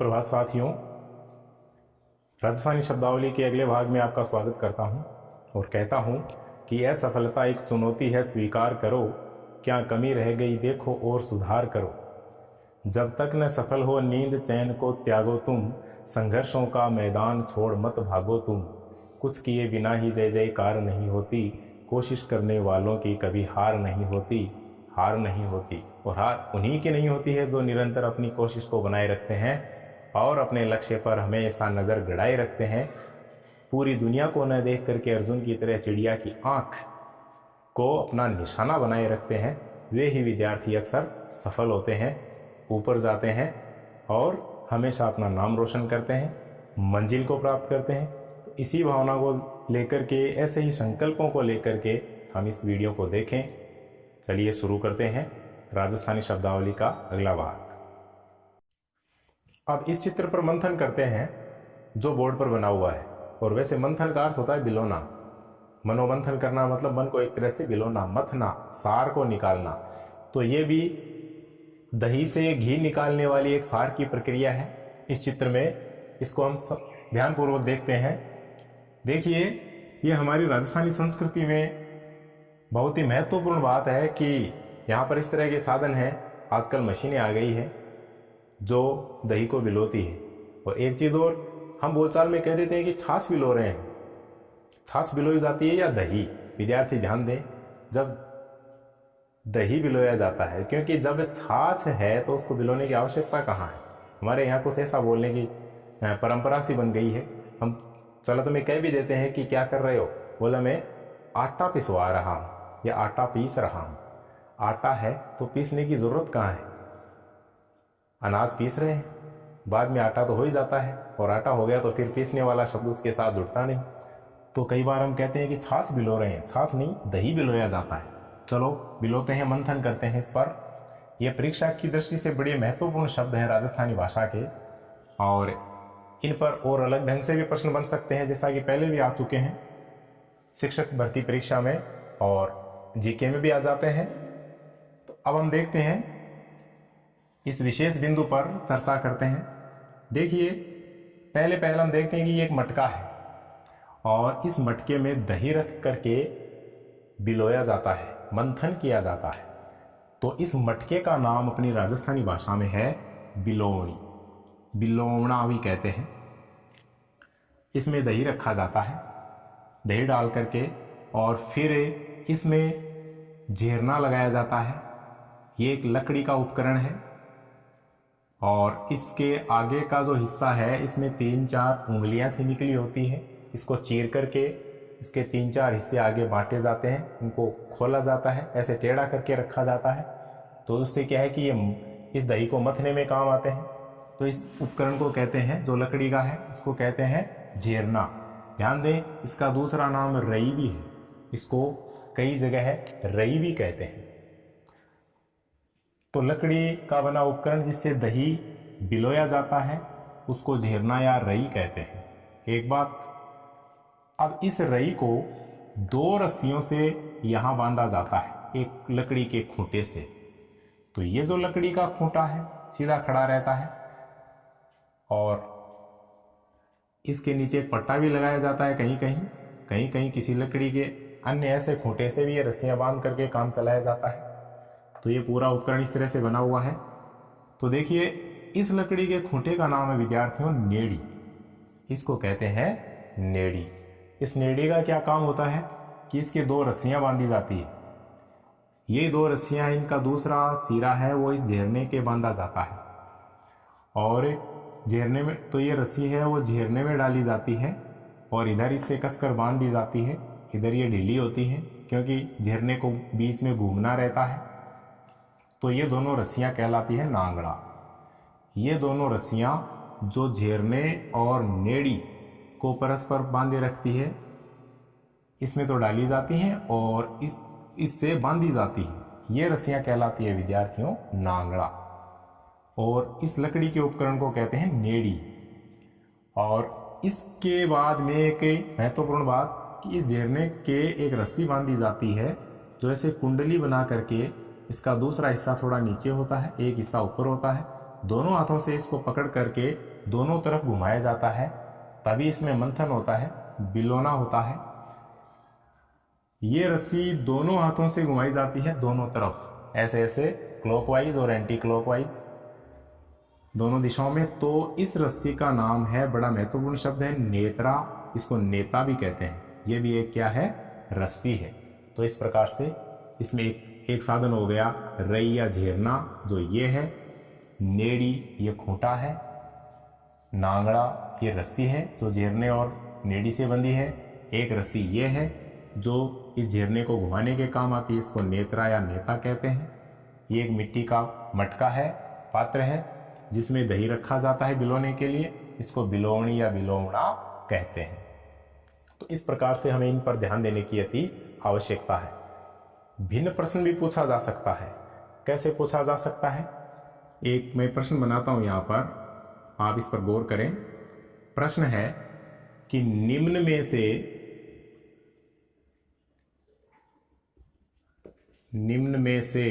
सुप्रभात साथियों। राजस्थानी शब्दावली के अगले भाग में आपका स्वागत करता हूं और कहता हूं कि असफलता एक चुनौती है, स्वीकार करो, क्या कमी रह गई देखो और सुधार करो। जब तक न सफल हो नींद चैन को त्यागो तुम, संघर्षों का मैदान छोड़ मत भागो तुम। कुछ किए बिना ही जय जयकार नहीं होती, कोशिश करने वालों की कभी हार नहीं होती। हार नहीं होती और हार उन्हीं की नहीं होती है जो निरंतर अपनी कोशिश को बनाए रखते हैं और अपने लक्ष्य पर हमेशा नज़र गड़ाए रखते हैं। पूरी दुनिया को न देख करके अर्जुन की तरह चिड़िया की आंख को अपना निशाना बनाए रखते हैं, वे ही विद्यार्थी अक्सर सफल होते हैं, ऊपर जाते हैं और हमेशा अपना नाम रोशन करते हैं, मंजिल को प्राप्त करते हैं। तो इसी भावना को लेकर के, ऐसे ही संकल्पों को लेकर के हम इस वीडियो को देखें। चलिए शुरू करते हैं राजस्थानी शब्दावली का अगला भाग। अब इस चित्र पर मंथन करते हैं जो बोर्ड पर बना हुआ है। और वैसे मंथन का अर्थ होता है बिलोना, मनोमंथन करना, मतलब मन को एक तरह से बिलोना, मथना, सार को निकालना। तो ये भी दही से घी निकालने वाली एक सार की प्रक्रिया है इस चित्र में। इसको हम ध्यानपूर्वक देखते हैं। देखिए, ये हमारी राजस्थानी संस्कृति में बहुत ही महत्वपूर्ण बात है कि यहाँ पर इस तरह के साधन हैं। आजकल मशीनें आ गई है जो दही को बिलोती है। और एक चीज़ और, हम बोलचाल में कह देते हैं कि छाछ बिलो रहे हैं। छाछ बिलोई जाती है या दही? विद्यार्थी ध्यान दें, जब दही बिलोया जाता है, क्योंकि जब छाछ है तो उसको बिलोने की आवश्यकता कहाँ है। हमारे यहाँ कुछ ऐसा बोलने की परंपरा सी बन गई है। हम चलत में कह भी देते हैं कि क्या कर रहे हो, बोला मैं आटा पिसवा रहा हूँ या आटा पीस रहा हूँ। आटा है तो पीसने की ज़रूरत कहाँ है? अनाज पीस रहे हैं, बाद में आटा तो हो ही जाता है, और आटा हो गया तो फिर पीसने वाला शब्द उसके साथ जुड़ता नहीं। तो कई बार हम कहते हैं कि छाछ बिलो रहे हैं, छाछ नहीं, दही बिलोया जाता है। चलो बिलोते हैं, मंथन करते हैं इस पर। यह परीक्षा की दृष्टि से बड़े महत्वपूर्ण शब्द हैं राजस्थानी भाषा के, और इन पर और अलग ढंग से भी प्रश्न बन सकते हैं, जैसा कि पहले भी आ चुके हैं शिक्षक भर्ती परीक्षा में और जीके में भी आ जाते हैं। तो अब हम देखते हैं, इस विशेष बिंदु पर चर्चा करते हैं। देखिए, पहले हम देखते हैं कि ये एक मटका है और इस मटके में दही रख करके बिलोया जाता है, मंथन किया जाता है। तो इस मटके का नाम अपनी राजस्थानी भाषा में है बिलोवणी, बिलोवणा भी कहते हैं। इसमें दही रखा जाता है, दही डाल करके, और फिर इसमें झेरना लगाया जाता है। ये एक लकड़ी का उपकरण है और इसके आगे का जो हिस्सा है, इसमें 3-4 उंगलियां सी निकली होती हैं। इसको चीर करके इसके 3-4 हिस्से आगे बांटे जाते हैं, उनको खोला जाता है, ऐसे टेढ़ा करके रखा जाता है। तो उससे क्या है कि ये इस दही को मथने में काम आते हैं। तो इस उपकरण को कहते हैं, जो लकड़ी का है, इसको कहते हैं झेरना। ध्यान दें, इसका दूसरा नाम रई भी है, इसको कई जगह है रई भी कहते हैं। तो लकड़ी का बना उपकरण जिससे दही बिलोया जाता है, उसको झेरना या रई कहते हैं। एक बात, अब इस रई को 2 रस्सियों से यहां बांधा जाता है, एक लकड़ी के खूंटे से। तो ये जो लकड़ी का खूंटा है सीधा खड़ा रहता है और इसके नीचे एक पट्टा भी लगाया जाता है। कहीं कहीं किसी लकड़ी के अन्य ऐसे खूंटे से भी ये रस्सियां बांध करके काम चलाया जाता है। तो ये पूरा उपकरण इस तरह से बना हुआ है। तो देखिए, इस लकड़ी के खूंटे का नाम है विद्यार्थियों नेड़ी, इसको कहते हैं नेड़ी। इस नेड़ी का क्या काम होता है कि इसके 2 रस्सियां बांधी जाती है। ये 2 रस्सियां, इनका दूसरा सिरा है वो इस झेरने के बांधा जाता है, और झेरने में तो ये रस्सी है वो झेरने में डाली जाती है और इधर इससे कसकर बांध दी जाती है। इधर ये ढीली होती है क्योंकि झेरने को बीच में घूमना रहता है। तो ये दोनों रस्सियां कहलाती है नांगड़ा। ये दोनों रस्सियां जो झेरने और नेड़ी को परस्पर बांधे रखती है, इसमें तो डाली जाती हैं और इससे बांधी जाती है। ये रस्सियां कहलाती है विद्यार्थियों नांगड़ा। और इस लकड़ी के उपकरण को कहते हैं नेड़ी। और इसके बाद में एक महत्वपूर्ण बात कि इस झेरने के एक रस्सी बांधी जाती है जो ऐसे कुंडली बना करके, इसका दूसरा हिस्सा थोड़ा नीचे होता है, एक हिस्सा ऊपर होता है। दोनों हाथों से इसको पकड़ करके दोनों तरफ घुमाया जाता है, तभी इसमें मंथन होता है, बिलोना होता है। ये रस्सी दोनों हाथों से घुमाई जाती है दोनों तरफ, ऐसे ऐसे क्लॉकवाइज और एंटी क्लॉकवाइज दोनों दिशाओं में। तो इस रस्सी का नाम है, बड़ा महत्वपूर्ण शब्द है, नेत्रा। इसको नेता भी कहते हैं। ये भी एक क्या है, रस्सी है। तो इस प्रकार से इसमें एक साधन हो गया रई या झेरना, जो ये है। नेड़ी ये खूंटा है। नांगड़ा ये रस्सी है जो झेरने और नेड़ी से बंधी है। एक रस्सी ये है जो इस झेरने को घुमाने के काम आती है, इसको नेत्रा या नेता कहते हैं। ये एक मिट्टी का मटका है, पात्र है, जिसमें दही रखा जाता है बिलोने के लिए, इसको बिलोवणी या बिलोवणा कहते हैं। तो इस प्रकार से हमें इन पर ध्यान देने की अति आवश्यकता है। भिन्न प्रश्न भी पूछा जा सकता है। कैसे पूछा जा सकता है? एक मैं प्रश्न बनाता हूं यहां पर, आप इस पर गौर करें। प्रश्न है कि निम्न में से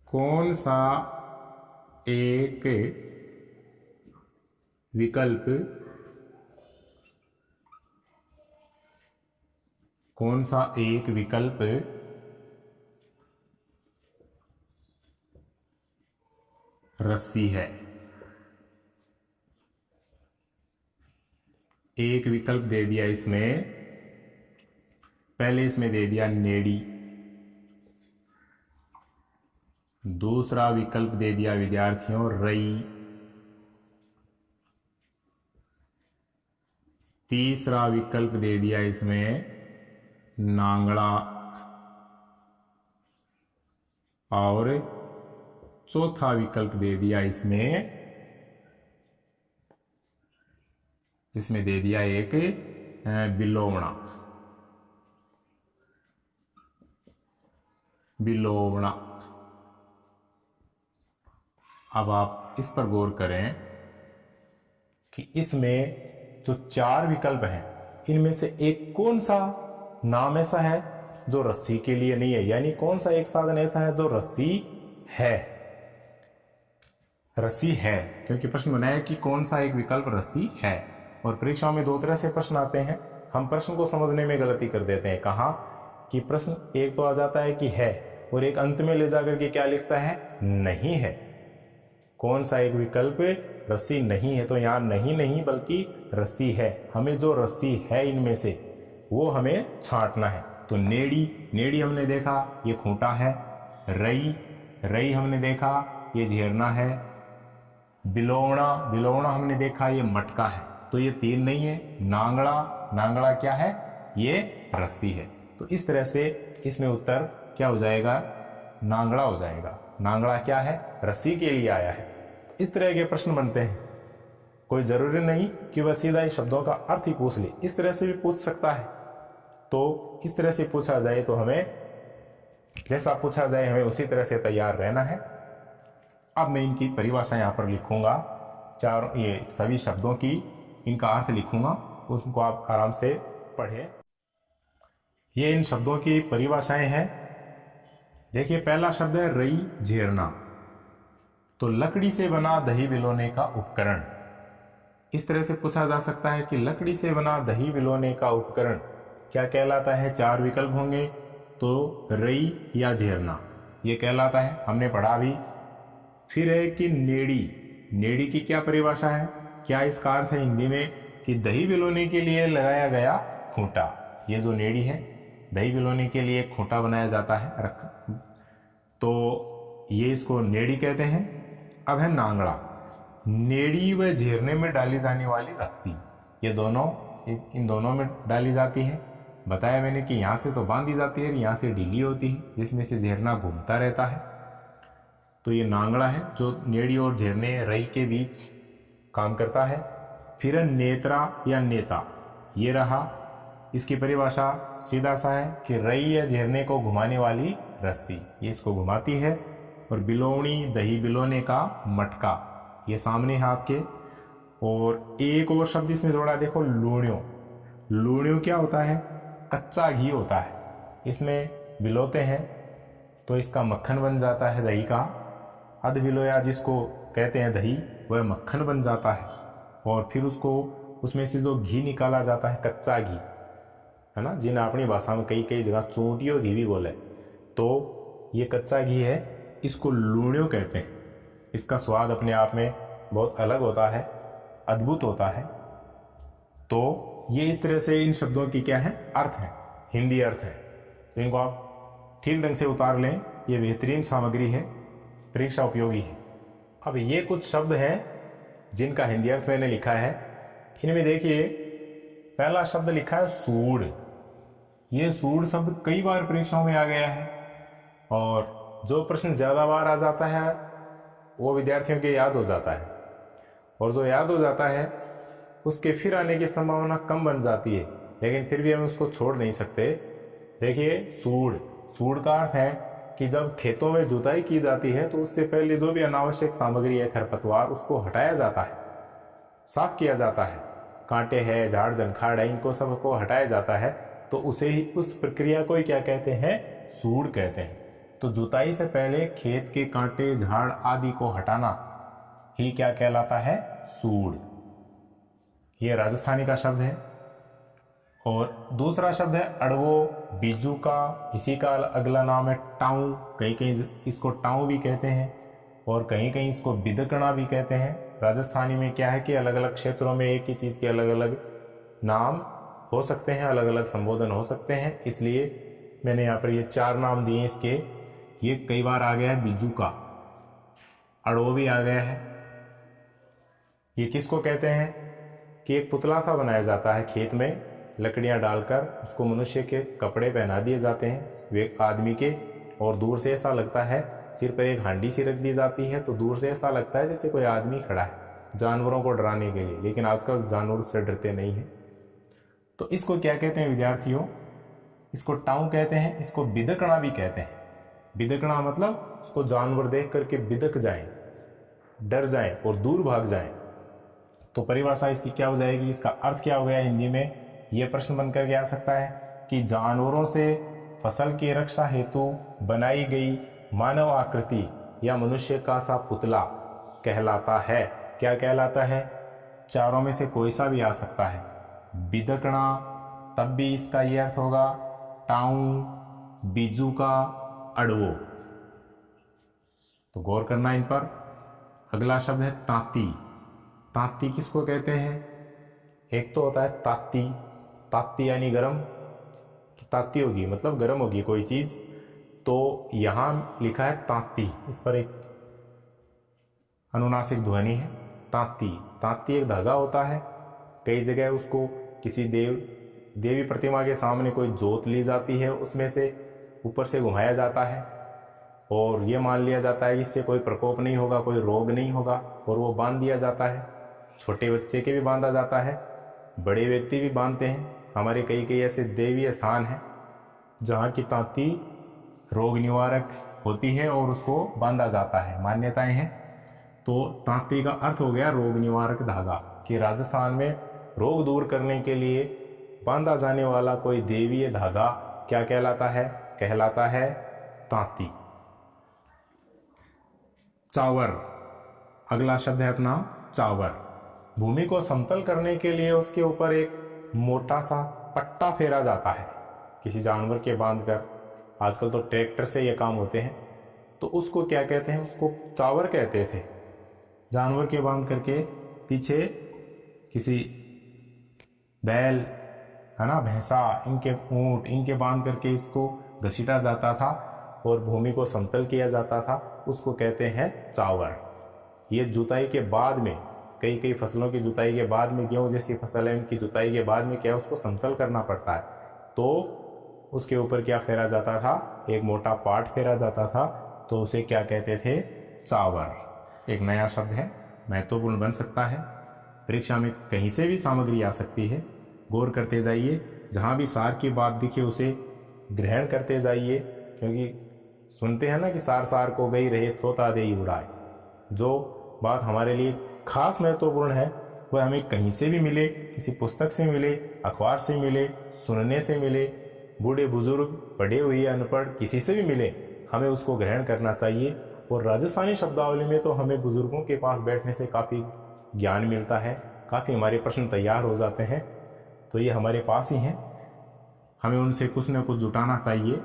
कौन सा एक विकल्प रस्सी है? एक विकल्प दे दिया इसमें, पहले इसमें दे दिया नेड़ी। दूसरा विकल्प दे दिया विद्यार्थियों रई। तीसरा विकल्प दे दिया इसमें नांगड़ा। और चौथा विकल्प दे दिया इसमें दे दिया एक बिलोवणा। अब आप इस पर गौर करें कि इसमें जो चार विकल्प हैं, इनमें से एक कौन सा नाम ऐसा है जो रस्सी के लिए नहीं है, यानी कौन सा एक साधन ऐसा है जो रस्सी है, क्योंकि प्रश्न बनाया कि कौन सा एक विकल्प रस्सी है। और परीक्षाओं में दो तरह से प्रश्न आते हैं। हम प्रश्न को समझने में गलती कर देते हैं। कहा कि प्रश्न एक तो आ जाता है कि है, और एक अंत में ले जाकर के क्या लिखता है, नहीं है। कौन सा एक विकल्प रस्सी नहीं है, तो यहां नहीं बल्कि रस्सी है। हमें जो रस्सी है इनमें से वो हमें छांटना है। तो नेड़ी हमने देखा ये खूंटा है। रई हमने देखा ये झेरना है। बिलोवणा हमने देखा ये मटका है। तो ये तीन नहीं है। नांगड़ा क्या है, ये रस्सी है। तो इस तरह से इसमें उत्तर क्या हो जाएगा, नांगड़ा हो जाएगा। नांगड़ा क्या है, रस्सी के लिए आया है। तो इस तरह के प्रश्न बनते हैं। कोई जरूरी नहीं कि वह सीधा ही शब्दों का अर्थ ही पूछ ले, इस तरह से भी पूछ सकता है। तो इस तरह से पूछा जाए तो हमें जैसा पूछा जाए हमें उसी तरह से तैयार रहना है। अब मैं इनकी परिभाषा यहां पर लिखूंगा, ये सभी शब्दों की इनका अर्थ लिखूंगा, उसको आप आराम से पढ़ें। ये इन शब्दों की परिभाषाएं हैं। देखिए पहला शब्द है रई झेरना। तो लकड़ी से बना दही बिलोने का उपकरण। इस तरह से पूछा जा सकता है कि लकड़ी से बना दही बिलोने का उपकरण क्या कहलाता है। चार विकल्प होंगे, तो रई या झेरना ये कहलाता है, हमने पढ़ा भी। फिर है कि नेड़ी की क्या परिभाषा है, क्या इसका अर्थ है हिंदी में कि दही बिलोने के लिए लगाया गया खूंटा। ये जो नेड़ी है, दही बिलोने के लिए खूंटा बनाया जाता है तो ये इसको नेड़ी कहते हैं। अब है नांगड़ा। नेड़ी व झेरने में डाली जाने वाली रस्सी, ये दोनों इन दोनों में डाली जाती है। बताया मैंने कि यहाँ से तो बांधी जाती है, यहाँ से ढीली होती है, जिसमें से झेरना घूमता रहता है। तो ये नांगड़ा है जो नेड़ी और झेरने रई के बीच काम करता है। फिर नेत्रा या नेता, ये रहा। इसकी परिभाषा सीधा सा है कि रई या झेरने को घुमाने वाली रस्सी, ये इसको घुमाती है। और बिलोवणी दही बिलोने का मटका, ये सामने है आपके। और एक और शब्द इसमें जोड़ा, देखो लूणियों क्या होता है, कच्चा घी होता है। इसमें बिलोते हैं तो इसका मक्खन बन जाता है दही का। अध बिलोया जिसको कहते हैं दही, वह मक्खन बन जाता है। और फिर उसको उसमें से जो घी निकाला जाता है, कच्चा घी, है ना, जिन्हें अपनी भाषा में कई कई जगह चूंटियों घी भी बोले, तो ये कच्चा घी है, इसको लूणियों कहते हैं। इसका स्वाद अपने आप में बहुत अलग होता है, अद्भुत होता है। तो ये इस तरह से इन शब्दों की क्या है, अर्थ है, हिंदी अर्थ है। तो इनको आप ठीक ढंग से उतार लें, ये बेहतरीन सामग्री है, परीक्षा उपयोगी है। अब ये कुछ शब्द हैं जिनका हिंदी अर्थ मैंने लिखा है। इनमें देखिए, पहला शब्द लिखा है सूड़। ये सूड़ शब्द कई बार परीक्षाओं में आ गया है, और जो प्रश्न ज़्यादा बार आ जाता है वो विद्यार्थियों के याद हो जाता है, और जो याद हो जाता है उसके फिर आने की संभावना कम बन जाती है, लेकिन फिर भी हम उसको छोड़ नहीं सकते। देखिए, सूड़, सूड़ का अर्थ है कि जब खेतों में जुताई की जाती है तो उससे पहले जो भी अनावश्यक सामग्री है, खरपतवार, उसको हटाया जाता है, साफ किया जाता है। कांटे हैं, झाड़ झंखाड़ है, इनको सबको हटाया जाता है, तो उसे ही, उस प्रक्रिया को ही क्या कहते हैं, सूड़ कहते हैं। तो जुताई से पहले खेत के कांटे, झाड़ आदि को हटाना ही क्या कहलाता है, सूड़। ये राजस्थानी का शब्द है। और दूसरा शब्द है अड़वो, बीजू का, इसी का अगला नाम है टाऊ। कहीं कहीं इसको टाऊ भी कहते हैं, और कहीं कहीं इसको बिदकना भी कहते हैं। राजस्थानी में क्या है कि अलग अलग क्षेत्रों में एक ही चीज़ के अलग अलग नाम हो सकते हैं, अलग अलग संबोधन हो सकते हैं, इसलिए मैंने यहाँ पर ये 4 नाम दिए इसके। ये कई बार आ गया है बीजू का, अड़वो भी आ गया है। ये किसको कहते हैं कि एक पुतला सा बनाया जाता है खेत में, लकड़ियां डालकर उसको मनुष्य के कपड़े पहना दिए जाते हैं वे आदमी के, और दूर से ऐसा लगता है, सिर पर एक हांडी सी रख दी जाती है, तो दूर से ऐसा लगता है जैसे कोई आदमी खड़ा है, जानवरों को डराने के लिए। लेकिन आजकल जानवर उससे डरते नहीं हैं। तो इसको क्या कहते हैं विद्यार्थियों, इसको टाऊ कहते हैं, इसको बिदकना भी कहते हैं। बिदकना मतलब उसको जानवर देख करके बिदक जाएं, डर जाएं और दूर भाग जाएं। तो परिभाषा इसकी क्या हो जाएगी, इसका अर्थ क्या हो गया हिंदी में, यह प्रश्न बनकर के आ सकता है कि जानवरों से फसल की रक्षा हेतु बनाई गई मानव आकृति या मनुष्य का सा पुतला कहलाता है। क्या कहलाता है, चारों में से कोई सा भी आ सकता है। बिदकना, तब भी इसका यह अर्थ होगा, टाऊ, बीजू का, अड़वो। तो गौर करना इन पर। अगला शब्द है तांती। तांती किसको कहते हैं, एक तो होता है ताती, ताती यानी गर्म, ताती होगी मतलब गर्म होगी कोई चीज, तो यहां लिखा है तांती, इस पर एक अनुनासिक ध्वनि है, तांती। तांती एक धागा होता है, कई जगह उसको किसी देवी प्रतिमा के सामने कोई जोत ली जाती है, उसमें से ऊपर से घुमाया जाता है, और ये मान लिया जाता है कि इससे कोई प्रकोप नहीं होगा, कोई रोग नहीं होगा, और वो बांध दिया जाता है। छोटे बच्चे के भी बांधा जाता है, बड़े व्यक्ति भी बांधते हैं। हमारे कई कई ऐसे देवीय स्थान हैं जहाँ की तांती रोग निवारक होती है और उसको बांधा जाता है, मान्यताएं हैं। तो तांती का अर्थ हो गया रोग निवारक धागा, कि राजस्थान में रोग दूर करने के लिए बांधा जाने वाला कोई देवीय धागा क्या कहलाता है, कहलाता है तांती। चावर, अगला शब्द है अपना चावर। भूमि को समतल करने के लिए उसके ऊपर एक मोटा सा पट्टा फेरा जाता है, किसी जानवर के बांधकर। आजकल तो ट्रैक्टर से ये काम होते हैं, तो उसको क्या कहते हैं, उसको चावर कहते थे। जानवर के बांध करके पीछे किसी बैल, है ना, भैंसा, इनके ऊंट, इनके बांध करके इसको घसीटा जाता था और भूमि को समतल किया जाता था, उसको कहते हैं चावर। ये जुताई के बाद में, कई कई फसलों की जुताई के बाद में, गेहूं जैसी फसल है उनकी जुताई के बाद में क्या उसको समतल करना पड़ता है, तो उसके ऊपर क्या फेरा जाता था, एक मोटा पाट फेरा जाता था, तो उसे क्या कहते थे, चावर। एक नया शब्द है, महत्वपूर्ण बन सकता है, परीक्षा में कहीं से भी सामग्री आ सकती है। गौर करते जाइए, जहाँ भी सार की बात दिखे उसे ग्रहण करते जाइए, क्योंकि सुनते हैं ना कि सार सार को गई रहे थोता दे उड़ाए। जो बात हमारे लिए खास महत्वपूर्ण है वह हमें कहीं से भी मिले, किसी पुस्तक से मिले, अखबार से मिले, सुनने से मिले, बूढ़े बुजुर्ग, पढ़े हुए अनपढ़, किसी से भी मिले हमें उसको ग्रहण करना चाहिए। और राजस्थानी शब्दावली में तो हमें बुजुर्गों के पास बैठने से काफ़ी ज्ञान मिलता है, काफ़ी हमारे प्रश्न तैयार हो जाते हैं। तो ये हमारे पास ही हैं, हमें उनसे कुछ न कुछ जुटाना चाहिए।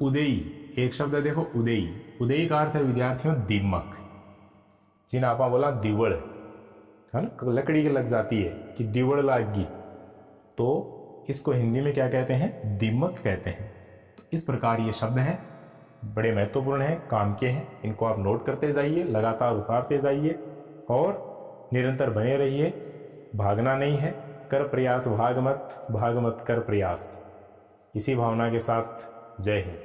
उदेई एक शब्द है, देखो उदेई। उदेई का अर्थ है विद्यार्थियों दीमक। जिन आपा बोला दिवड़ है ना, लकड़ी की लग जाती है कि दिवड़ लागी, तो इसको हिंदी में क्या कहते हैं, दीमक कहते हैं। तो इस प्रकार ये शब्द हैं, बड़े महत्वपूर्ण हैं, काम के हैं। इनको आप नोट करते जाइए, लगातार उतारते जाइए और निरंतर बने रहिए। भागना नहीं है, कर प्रयास भाग मत, भाग मत कर प्रयास। इसी भावना के साथ जय हिंद।